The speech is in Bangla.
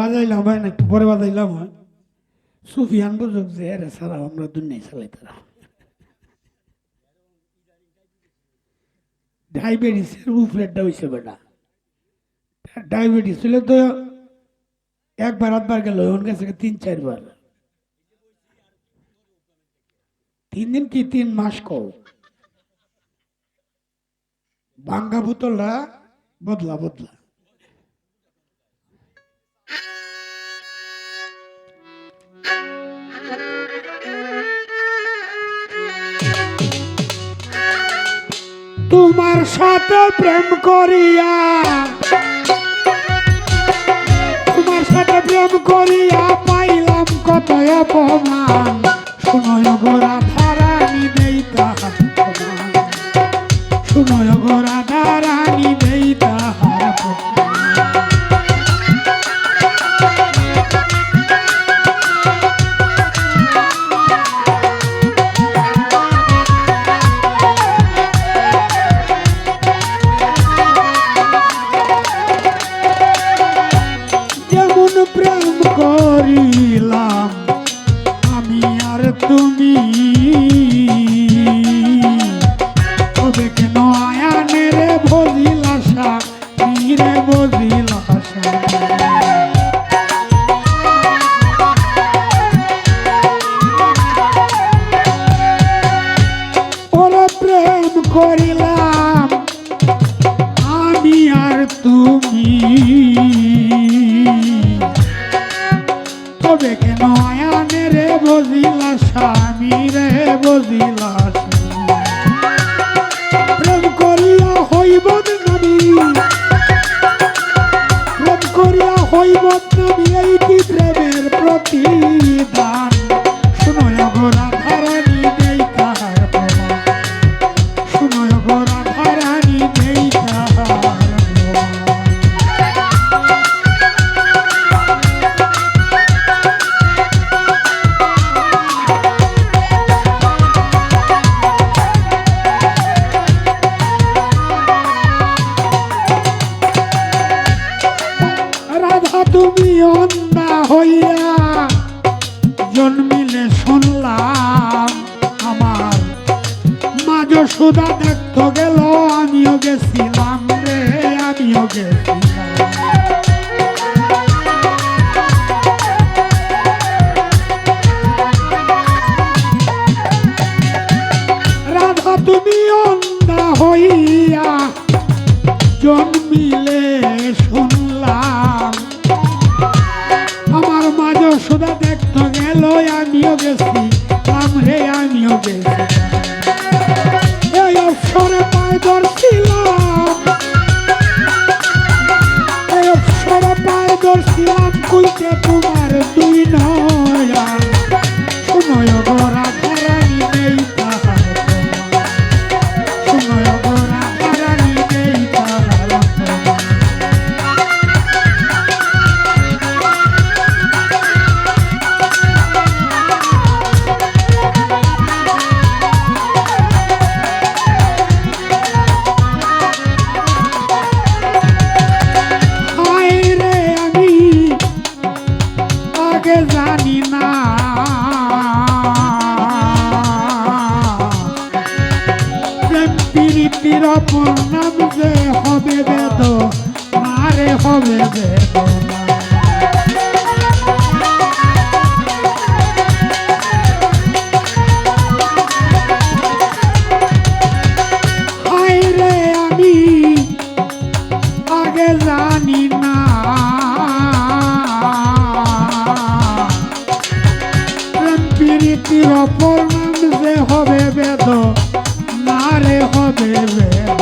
বাজাইলাম হয় না, একটু পরে বাজাইলাম হয়। সুফিয়ান বুঝুক যে এরে সারা আমরা দুনিয়ায় চালাইতাম। ডায়াবেটিসের উপরেরটা হয়েছে বেটা। ডায়াবেটিস হলে তো একবার আধবার গেল, ওর কাছে 3-4 বার। 3 দিন কি 3 মাস কও। ভাঙ্গা বোতলটা বদলা বদলা। তোমার সাথে প্রেম করিয়া, তোমার সাথে প্রেম করিয়া পাইলাম কত অপমান। শুনয় গোরা ধারানি দেই তাহার প্রমাণ, শুনয় গোরা ধারানি দেই তাহার প্রমাণ। প্রেম করিলাম আমি আর তুমি, তবে কেন আয়ানে রে বজিলাসা, রে বজিলাসা। ওরে প্রেম করিলাম আমি আর তুমি, তবে কেন আয়ানে রে বজিলা স্বামী রে বজিলা। প্রেম করিয়া হইব নামি, প্রেম করিয়া হইব নামি, এই কি প্রেমের প্রতিদান। শুনয় গোরা ধারানি দেই তাহার প্রমাণ, শুনয় গোরা ধারানি দেই তাহার প্রমাণ। তুমি অন্ধা হইয়া জন্মিলে শুনলাম, আমার মা যশোদা দেখতে গেল, আমিও গেছিলাম রে, আমিও গেছিলাম। রাধা তুমি অন্ধা হইয়া জন্মিলে শুনলাম, আমার মা যশোদা দেখতে গেল, আমিও গেছি রে, আমিও গেছি। এই অবসরে পায়ে ধরছিলাম, এই অবসরে পায়ে ধরছিলাম, কইতে তোমার দুই নয়ন। শুনয় গোরা ধারানি দেই তাহার প্রমাণ, শুনয় গোরা ধারানি দেই তাহার প্রমাণ। জানি না প্রেম প্রীতির অপর নাম যে হবে বেদ, আরে হবে বেদনা। হায় রে আমি আগে জানি না প্রীতির অপর নাম যে হবে বেদ, না রে হবে বেদ।